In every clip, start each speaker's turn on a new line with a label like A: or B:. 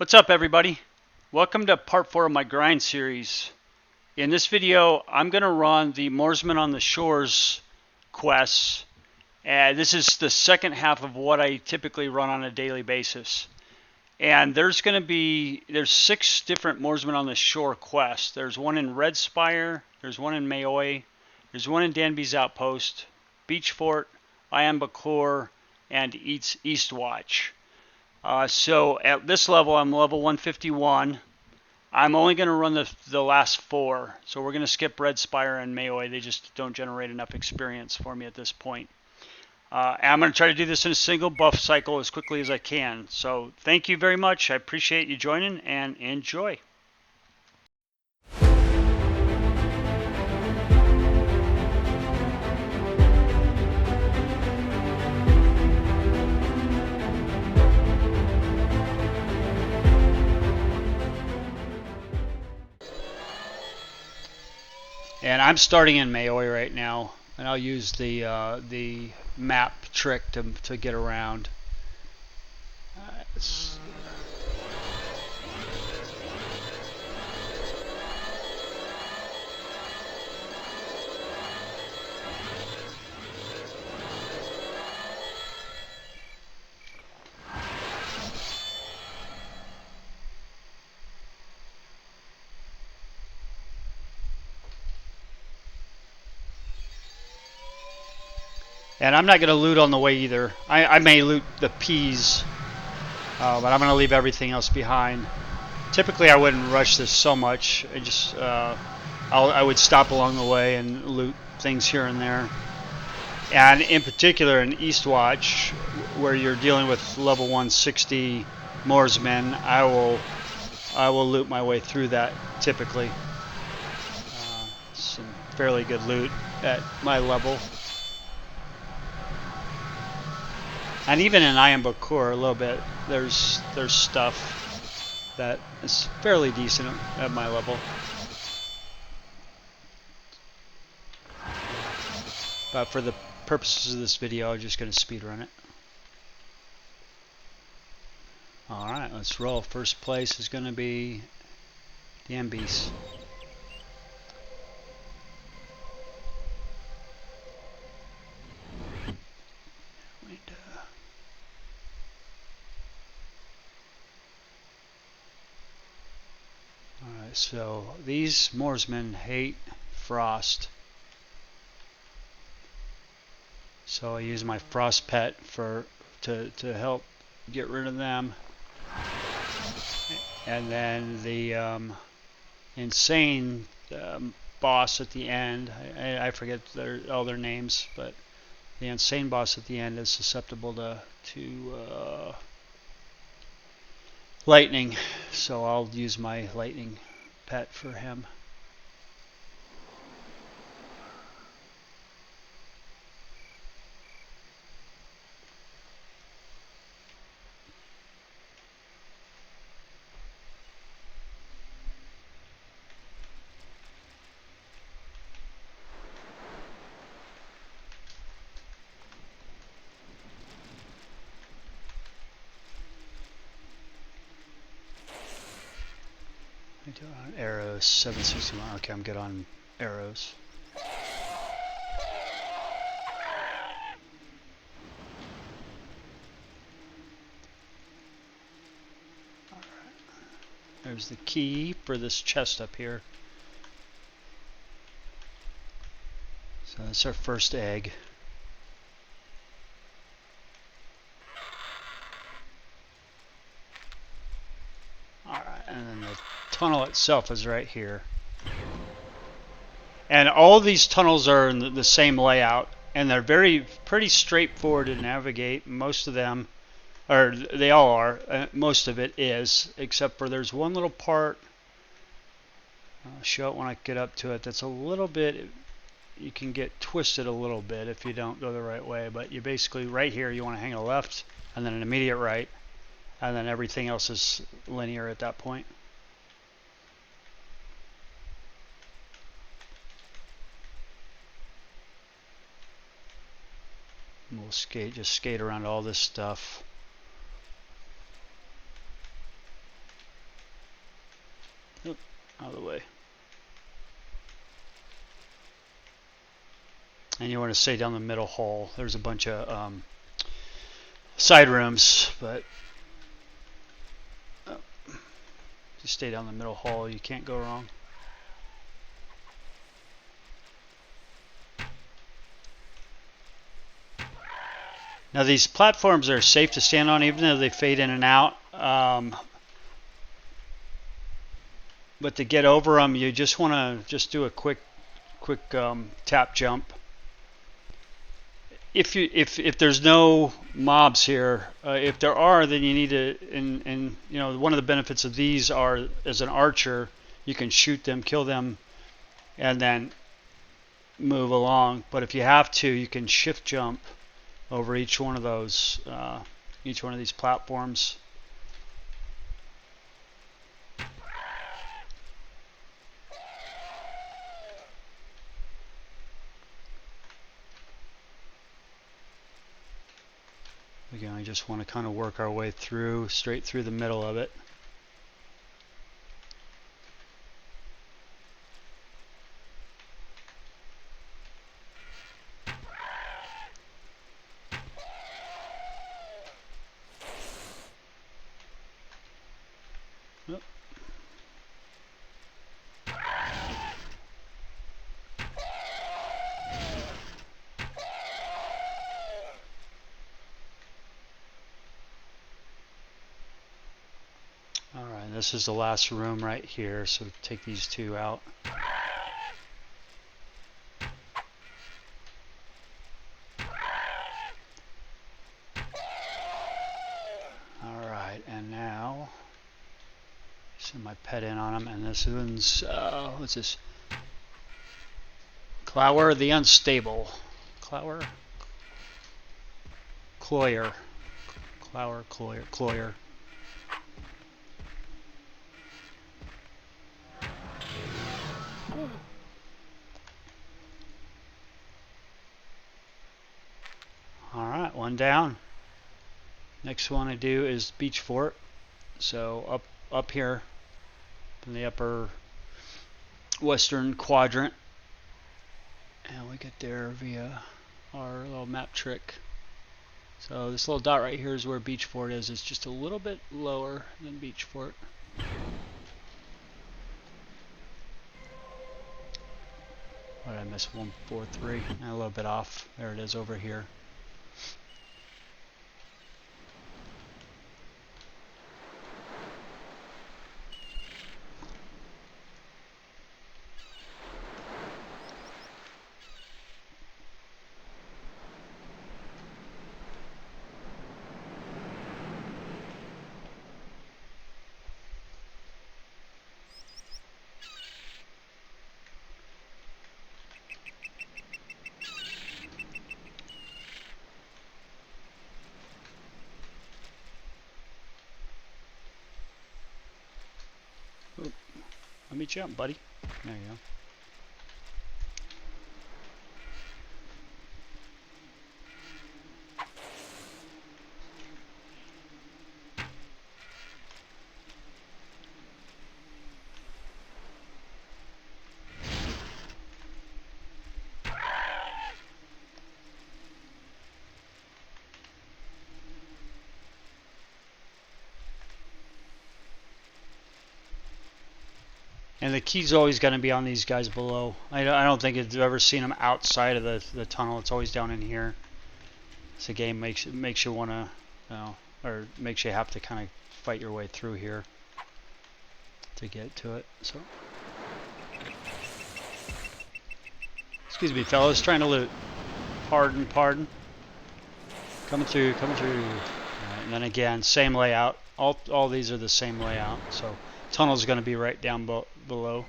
A: What's up, everybody? Welcome to part 4 of my grind series. In this video, I'm going to run the Moorsmen on the Shores quests. This is the second half of what I typically run on a daily basis. And there's 6 different Moorsmen on the Shore quests. There's one in Red Spire, there's one in Maoi, there's one in Danby's Outpost, Beach Fort, Ayan Baqur, and Eastwatch. So at this level, I'm level 151. I'm only going to run the last 4. So we're going to skip Red Spire and Maoi. They just don't generate enough experience for me at this point. And I'm going to try to do this in a single buff cycle as quickly as I can. So thank you very much. I appreciate you joining and enjoy. And I'm starting in Maoi right now, and I'll use the map trick to get around. And I'm not going to loot on the way either. I may loot the peas, but I'm going to leave everything else behind. Typically, I wouldn't rush this so much. I would stop along the way and loot things here and there. And in particular, in Eastwatch, where you're dealing with level 160 Moorsmen, I will loot my way through that typically. Some fairly good loot at my level. And even in Ayan Baqur, a little bit, there's stuff that is fairly decent at my level. But for the purposes of this video, I'm just going to speed run it. Alright, let's roll. First place is going to be Danby's. Alright, so these Moorsmen hate frost. So I use my frost pet to help get rid of them. And then the insane boss at the end, I forget all their names, but the insane boss at the end is susceptible to lightning, so I'll use my lightning pet for him. Arrows 761. Okay, I'm good on arrows. Alright. There's the key for this chest up here. So that's our first egg. And then the tunnel itself is right here. And all of these tunnels are in the same layout, and they're pretty straightforward to navigate. Most of them, or they all are, most of it is, except for there's one little part, I'll show it when I get up to it, that's a little bit, you can get twisted a little bit if you don't go the right way, but you basically, right here, you want to hang a left, and then an immediate right, and then everything else is linear at that point. And we'll just skate around all this stuff. Oop, out of the way. And you want to stay down the middle hall. There's a bunch of side rooms, but just stay down the middle hall. You can't go wrong. Now these platforms are safe to stand on, even though they fade in and out. But to get over them, you just want to just do a quick tap jump. If there's no mobs here, if there are, then you need to. And you know, one of the benefits of these are, as an archer, you can shoot them, kill them, and then move along. But if you have to, you can shift jump over each one of those, each one of these platforms. Again, I just want to kind of work our way through, straight through the middle of it. Alright, this is the last room right here, so take these two out. Alright, and now send my pet in on him, and this one's, what's this? Clower the Unstable. Clower? Cloyer. Clower, Cloyer, Cloyer. Alright, one down. Next one I do is Beach Fort. So up here in the upper western quadrant. And we get there via our little map trick. So this little dot right here is where Beach Fort is. It's just a little bit lower than Beach Fort. What did I miss? 143. A little bit off. There it is over here. Let me jump, buddy. There you go. And the key's always going to be on these guys below. I don't think I've ever seen them outside of the tunnel. It's always down in here. This game makes you want to, or makes you have to kind of fight your way through here to get to it. So, excuse me, fellas, trying to loot. Pardon. Coming through. All right, and then again, same layout. All these are the same layout. So. Tunnel is going to be right down below.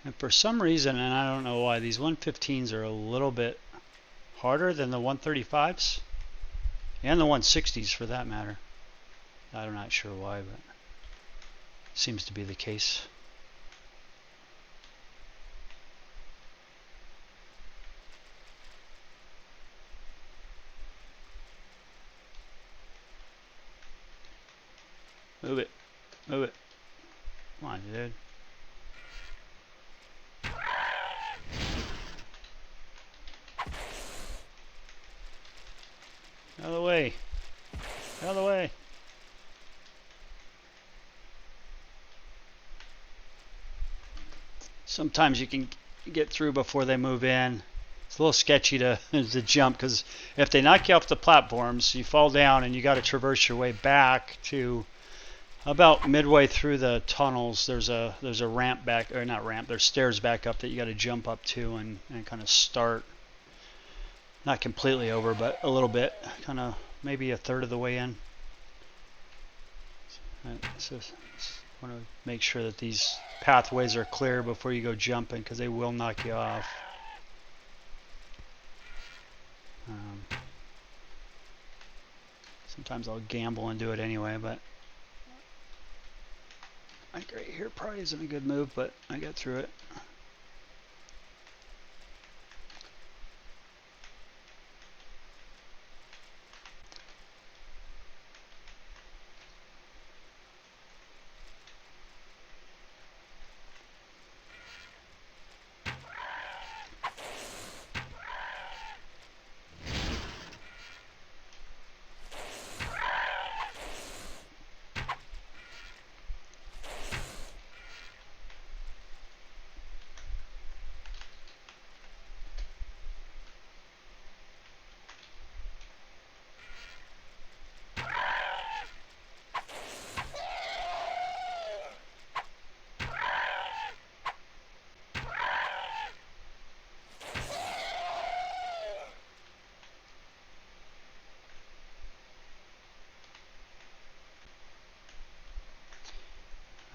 A: And for some reason, and I don't know why, these 115s are a little bit harder than the 135s. And the 160s for that matter. I'm not sure why, but it seems to be the case. Come on, dude. Out of the way. Out of the way. Sometimes you can get through before they move in. It's a little sketchy to jump, because if they knock you off the platforms, you fall down and you got to traverse your way back to about midway through the tunnels. There's a ramp back, or not ramp, there's stairs back up that you got to jump up to and kind of start. Not completely over, but a little bit, kind of maybe a third of the way in. So want to make sure that these pathways are clear before you go jumping, because they will knock you off. Sometimes I'll gamble and do it anyway, but like right here probably isn't a good move, but I got through it.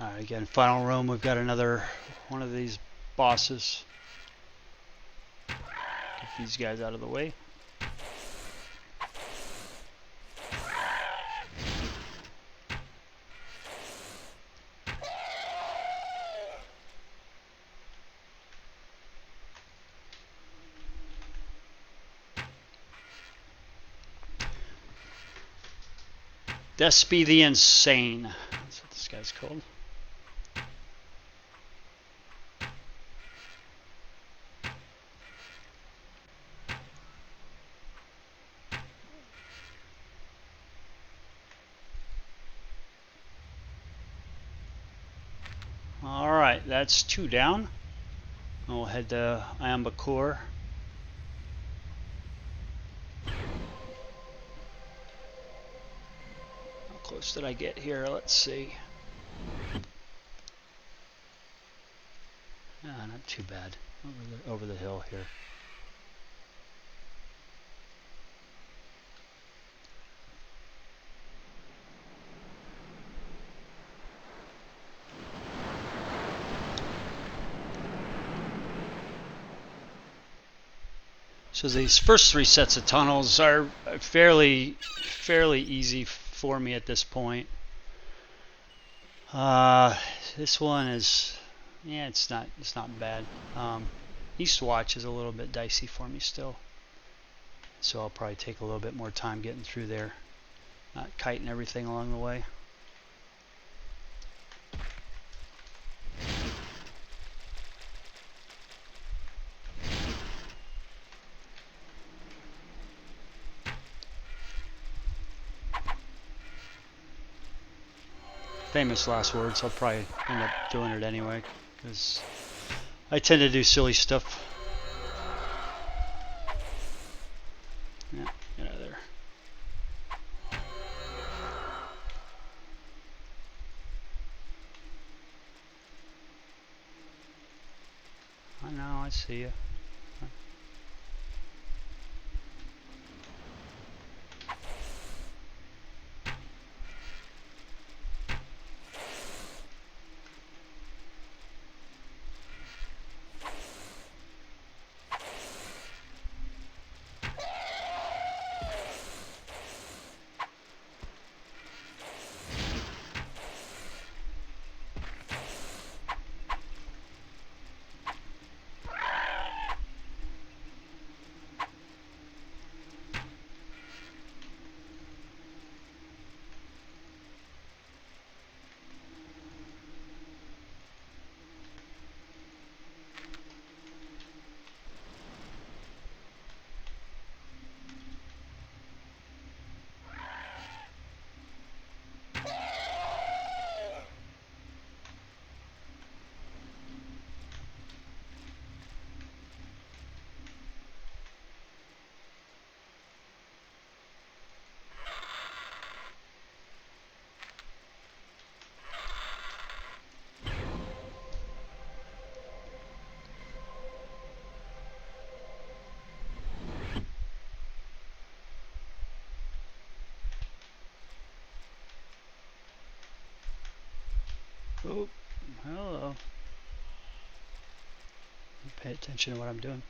A: Alright, again, final room, we've got another one of these bosses. Get these guys out of the way. Danby the Insane. That's what this guy's called. Alright, that's 2 down. We'll head to Ayan Baqur. How close did I get here? Let's see. Not too bad. Over the hill here. So these first 3 sets of tunnels are fairly easy for me at this point. This one is, yeah, it's not bad. Eastwatch is a little bit dicey for me still, so I'll probably take a little bit more time getting through there, not kiting everything along the way. Famous last words. I'll probably end up doing it anyway, because I tend to do silly stuff. Yeah, get out of there. I know, I see you. Oh, hello. Pay attention to what I'm doing.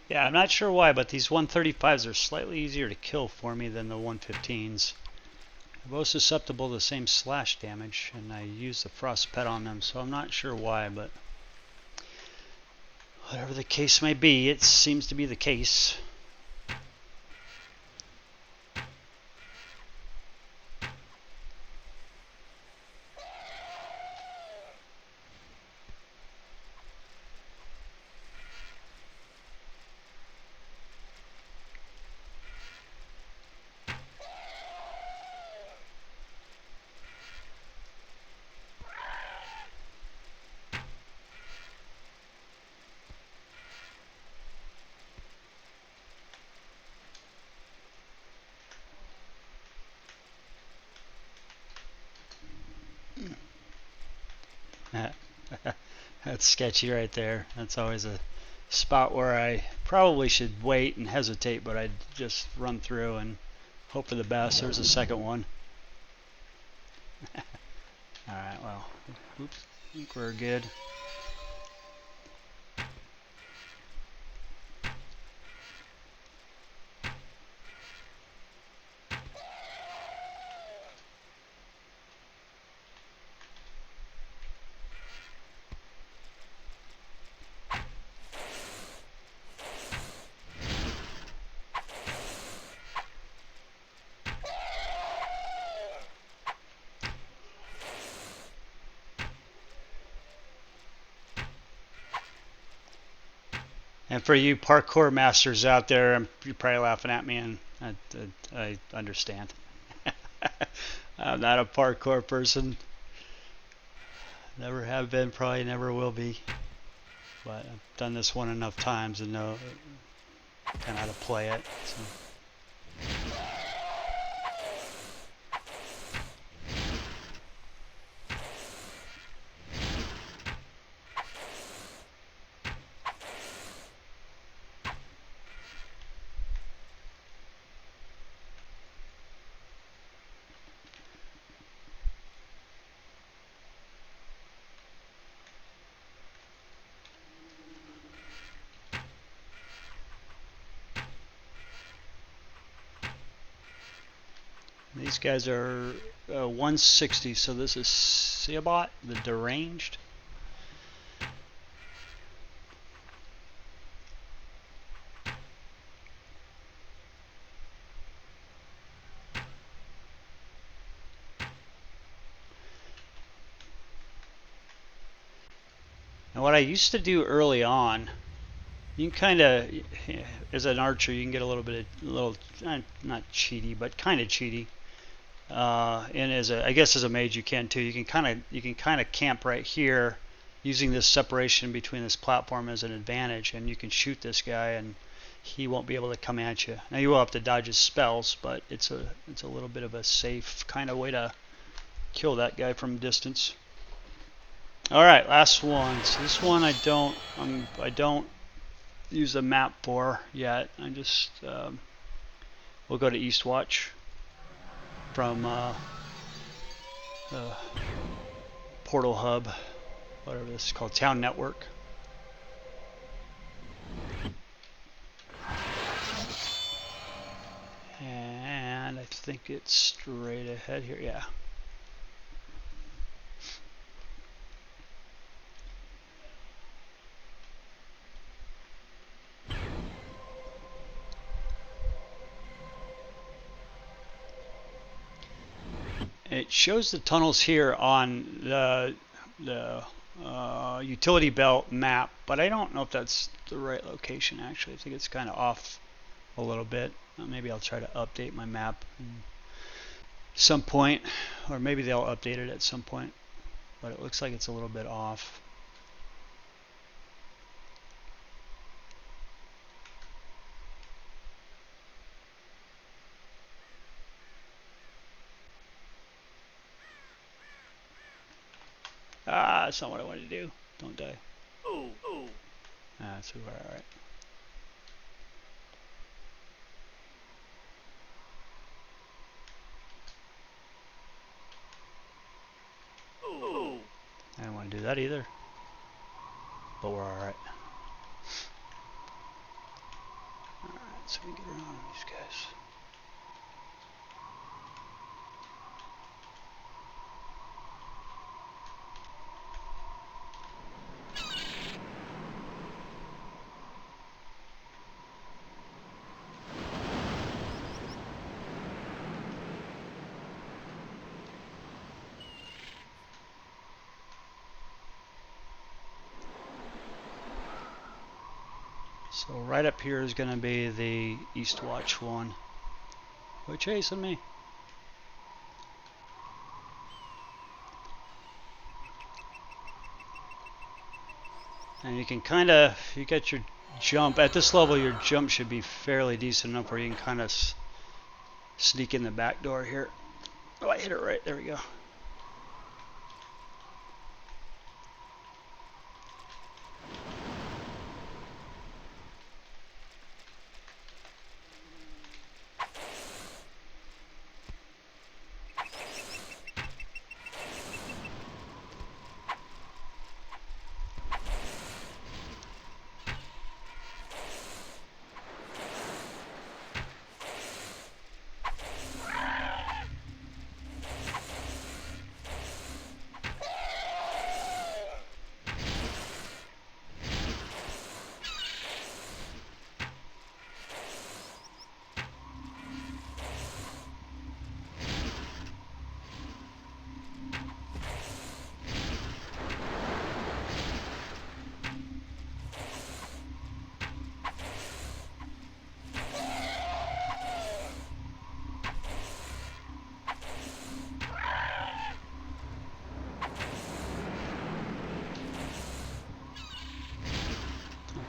A: Yeah, I'm not sure why, but these 135s are slightly easier to kill for me than the 115s. They're both susceptible to the same slash damage, and I use the frost pet on them, so I'm not sure why, but whatever the case may be, it seems to be the case. That's sketchy right there. That's always a spot where I probably should wait and hesitate, but I'd just run through and hope for the best. There's a second one. Alright, well, oops, I think we're good. And for you parkour masters out there, you're probably laughing at me, and I understand. I'm not a parkour person. Never have been, probably never will be. But I've done this one enough times and know kind of how to play it. So. These guys are 160, so this is Seabot, the deranged. And what I used to do early on, you can kind of, as an archer, you can get a little bit, not cheaty, but kind of cheaty. And I guess as a mage you can too. You can kind of camp right here, using this separation between this platform as an advantage, and you can shoot this guy, and he won't be able to come at you. Now you will have to dodge his spells, but it's a little bit of a safe kind of way to kill that guy from distance. All right, last one. So this one I don't use a map for yet. I just we'll go to Eastwatch from Portal Hub, whatever this is called, Town Network. And I think it's straight ahead here, yeah. It shows the tunnels here on the utility belt map, but I don't know if that's the right location actually. I think it's kind of off a little bit. Maybe I'll try to update my map at some point, or maybe they'll update it at some point, but it looks like it's a little bit off. Ah, that's not what I wanted to do. Don't die. Oh. Ah, that's alright. I don't want to do that either. But we're alright. Alright, so we can get around these guys. So right up here is going to be the Eastwatch one. They're chasing me. And you can kind of, if you get your jump, at this level your jump should be fairly decent enough where you can kind of sneak in the back door here. Oh, I hit it right. There we go.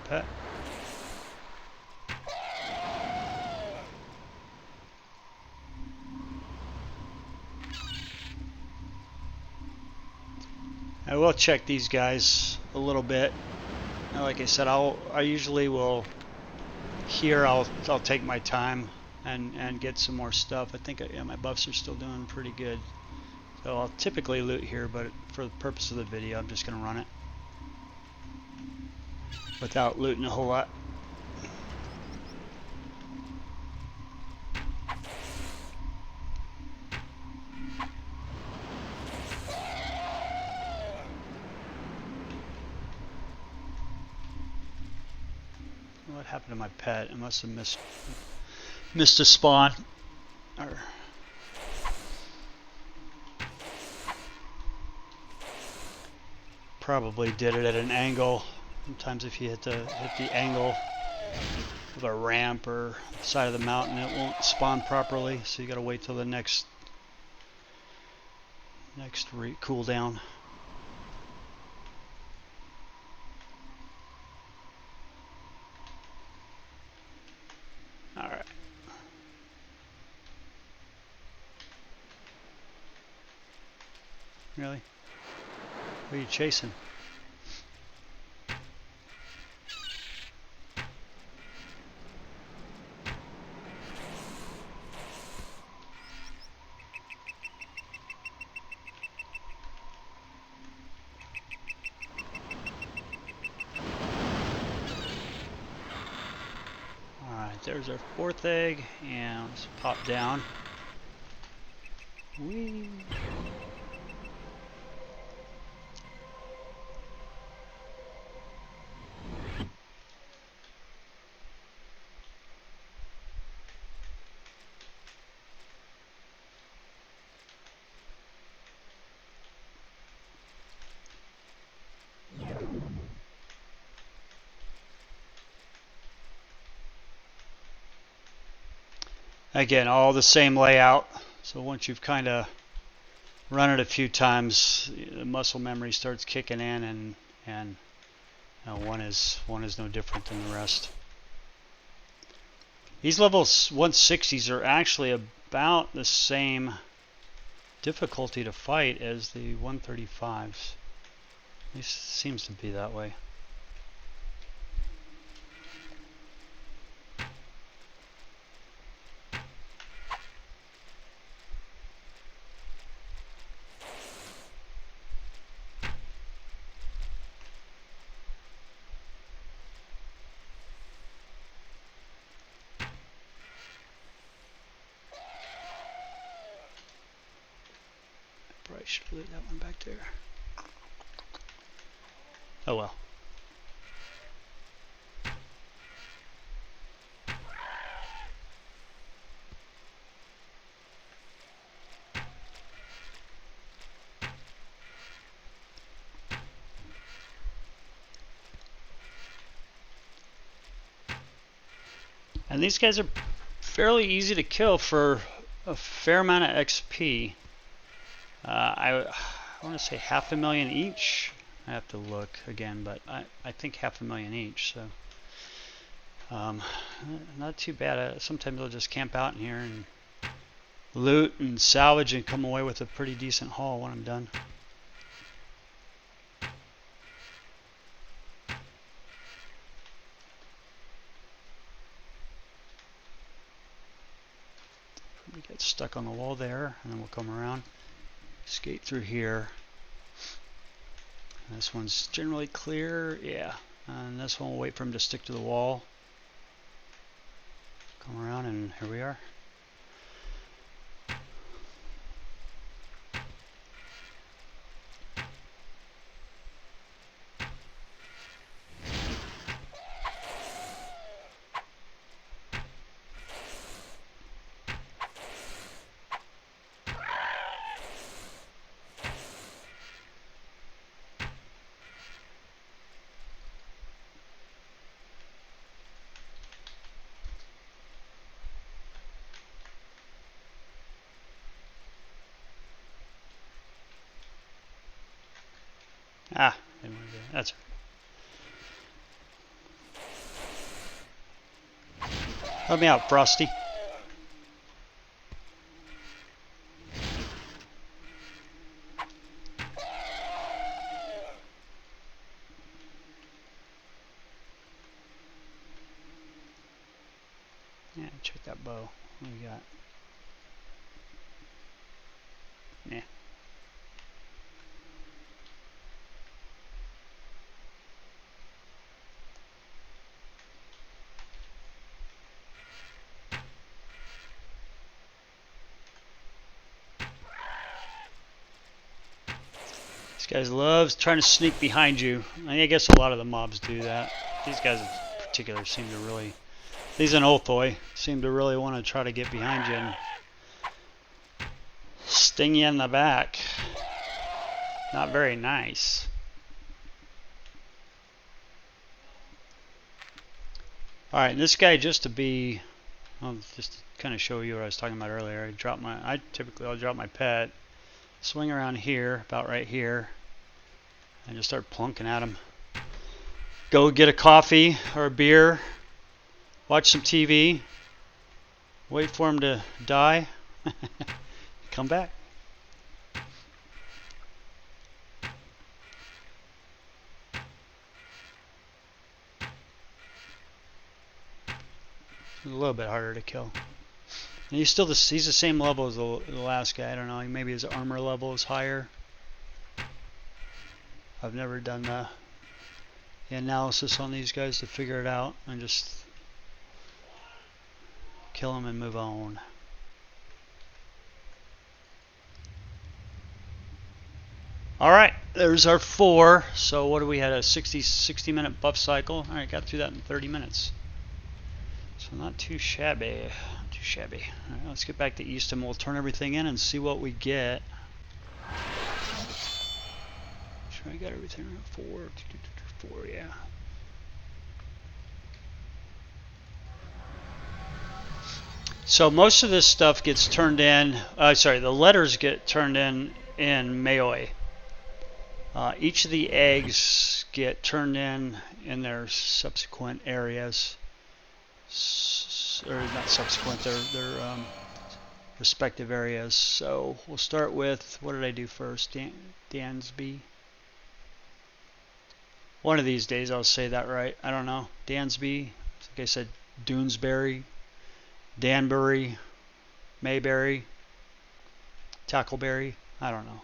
A: Pet. I will check these guys a little bit. Like I said, I usually will here. I'll take my time and get some more stuff. I think yeah, my buffs are still doing pretty good. So I'll typically loot here, but for the purpose of the video, I'm just gonna run it without looting a whole lot. What happened to my pet? I must have missed a spawn. Or probably did it at an angle. Sometimes if you hit the angle of a ramp or side of the mountain, it won't spawn properly. So you got to wait till the next cooldown. All right. Really? What are you chasing? There's our fourth egg, and let's pop down. Whee! Again, all the same layout. So once you've kind of run it a few times, the muscle memory starts kicking in, and one is no different than the rest. These level 160s are actually about the same difficulty to fight as the 135s. At least it seems to be that way. Probably should have laid that one back there. Oh well. And these guys are fairly easy to kill for a fair amount of XP. I want to say 500,000 each. I have to look again, but I think 500,000 each. So not too bad. Sometimes I'll just camp out in here and loot and salvage and come away with a pretty decent haul when I'm done. We get stuck on the wall there, and then we'll come around, skate through here. And this one's generally clear, yeah. And this one we'll wait for him to stick to the wall. Come around, and here we are. Ah, didn't want to do that. That's right. Help me out, Frosty. Yeah, check that bow. What do we got? Yeah. This guy loves trying to sneak behind you. I guess a lot of the mobs do that. These guys in particular seem to really, these in Ulthoi seem to really want to try to get behind you and sting you in the back. Not very nice. Alright, this guy, just to be, just to kind of show you what I was talking about earlier, I'll drop my pet, swing around here, about right here, and just start plunking at him. Go get a coffee or a beer, watch some TV, wait for him to die, come back. A little bit harder to kill. And he's the same level as the last guy. I don't know, maybe his armor level is higher. I've never done the analysis on these guys to figure it out. I just kill them and move on. Alright, there's our 4. So what do we had, a 60 minute buff cycle? Alright, got through that in 30 minutes. So not too shabby. Not too shabby. Alright, let's get back to East and we'll turn everything in and see what we get. Sure, I got everything right. 4, yeah. So most of this stuff gets turned in, the letters get turned in Mayoi. Each of the eggs get turned in their subsequent areas, or not subsequent, their respective areas. So we'll start with, what did I do first? Danby. One of these days I'll say that right. I don't know. Dansby. Like I said, Doonesbury, Danbury, Mayberry, Tackleberry. I don't know.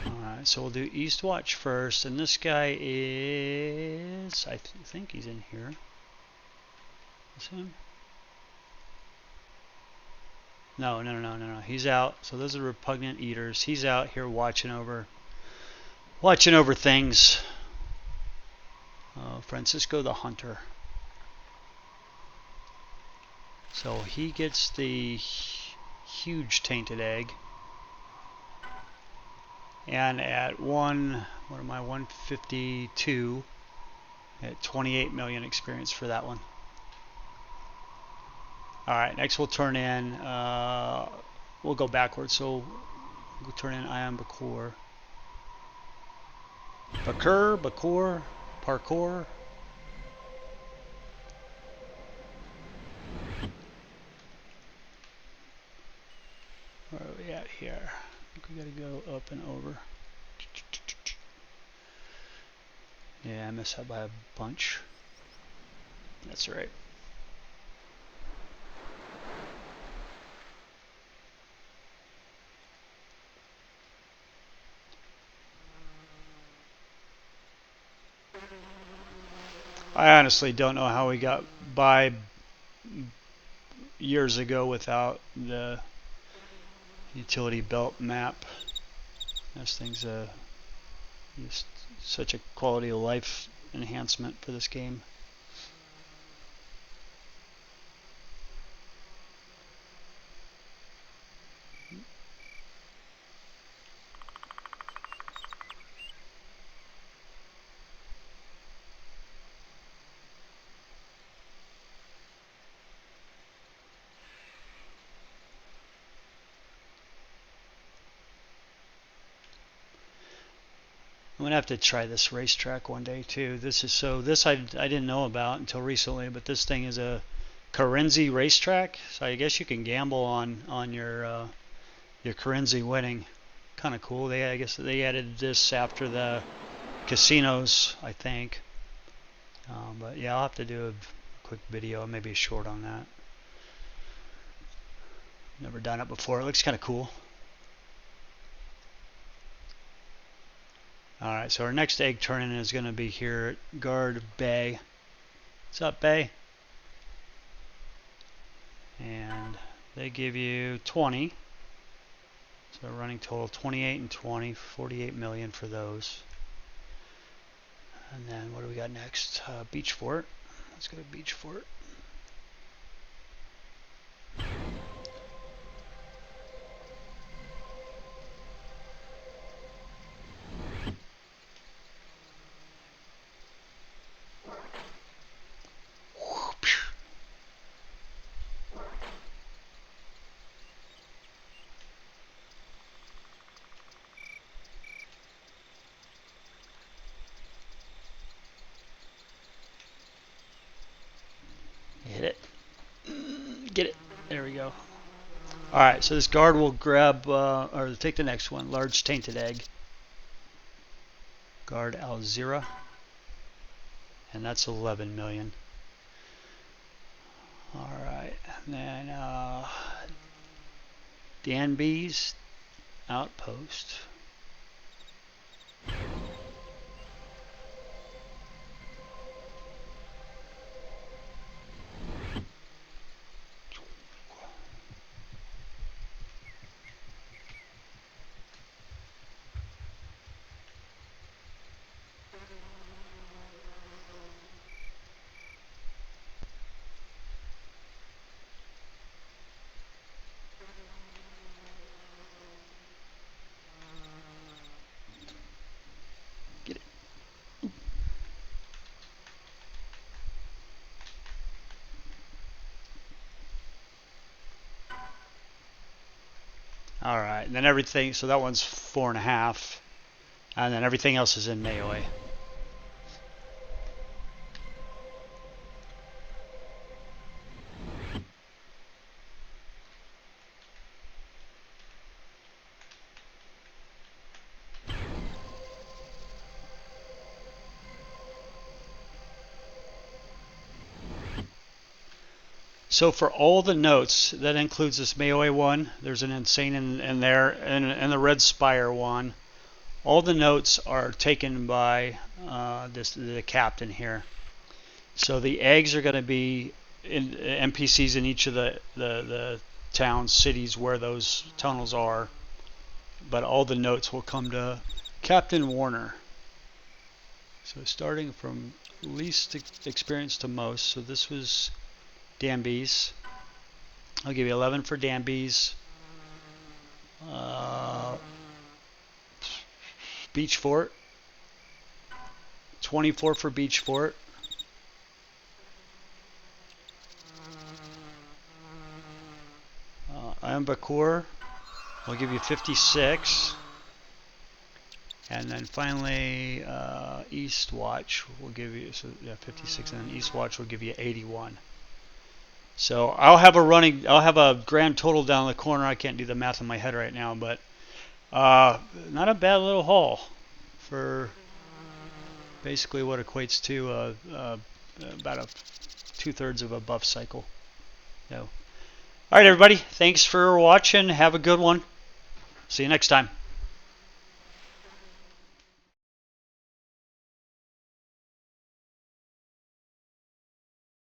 A: Alright, so we'll do Eastwatch first, and this guy is, I think he's in here. Is him? No, he's out. So those are repugnant eaters. He's out here watching over things. Francisco the Hunter. So he gets the huge tainted egg. And at 152, at 28 million experience for that one. Alright, next we'll turn in, we'll go backwards, so we'll turn in Ayan Baqur. Baqur, parkour. Where are we at here? I think we gotta go up and over. Yeah, I missed that by a bunch. That's right. I honestly don't know how we got by years ago without the utility belt map. This thing's just such a quality of life enhancement for this game. I'm gonna have to try this racetrack one day too. This I didn't know about until recently, but this thing is a currency racetrack. So I guess you can gamble on your currency winning. Kind of cool. I guess they added this after the casinos, I think. But yeah, I'll have to do a quick video, maybe a short on that. Never done it before. It looks kind of cool. Alright, so our next egg turn-in is going to be here at Guard Bay. What's up, Bay? And they give you 20. So running total 28 and 20, 48 million for those. And then what do we got next? Beach Fort. Let's go to Beach Fort. Hit it. Get it. There we go. Alright, so this guard will grab, or take the next one. Large tainted egg. Guard Alzira. And that's 11 million. Alright, and then Danby's outpost. All right, and then everything, so that one's 4.5, and then everything else is in melee. So for all the notes, that includes this melee one. There's an insane in there, and the red spire one. All the notes are taken by the captain here. So the eggs are going to be NPCs in each of the towns, cities where those tunnels are. But all the notes will come to Captain Warner. So starting from least experience to most. So this was Danby's. I'll give you 11 for Danby's. Beach Fort. 24 for Beach Fort. Ayan Baqur. I'll give you 56. And then finally, Eastwatch will give you 56, and then Eastwatch will give you 81. So I'll have a grand total down the corner. I can't do the math in my head right now, but not a bad little haul for basically what equates to about 2/3 of a buff cycle. So, all right, everybody, thanks for watching. Have a good one. See you next time.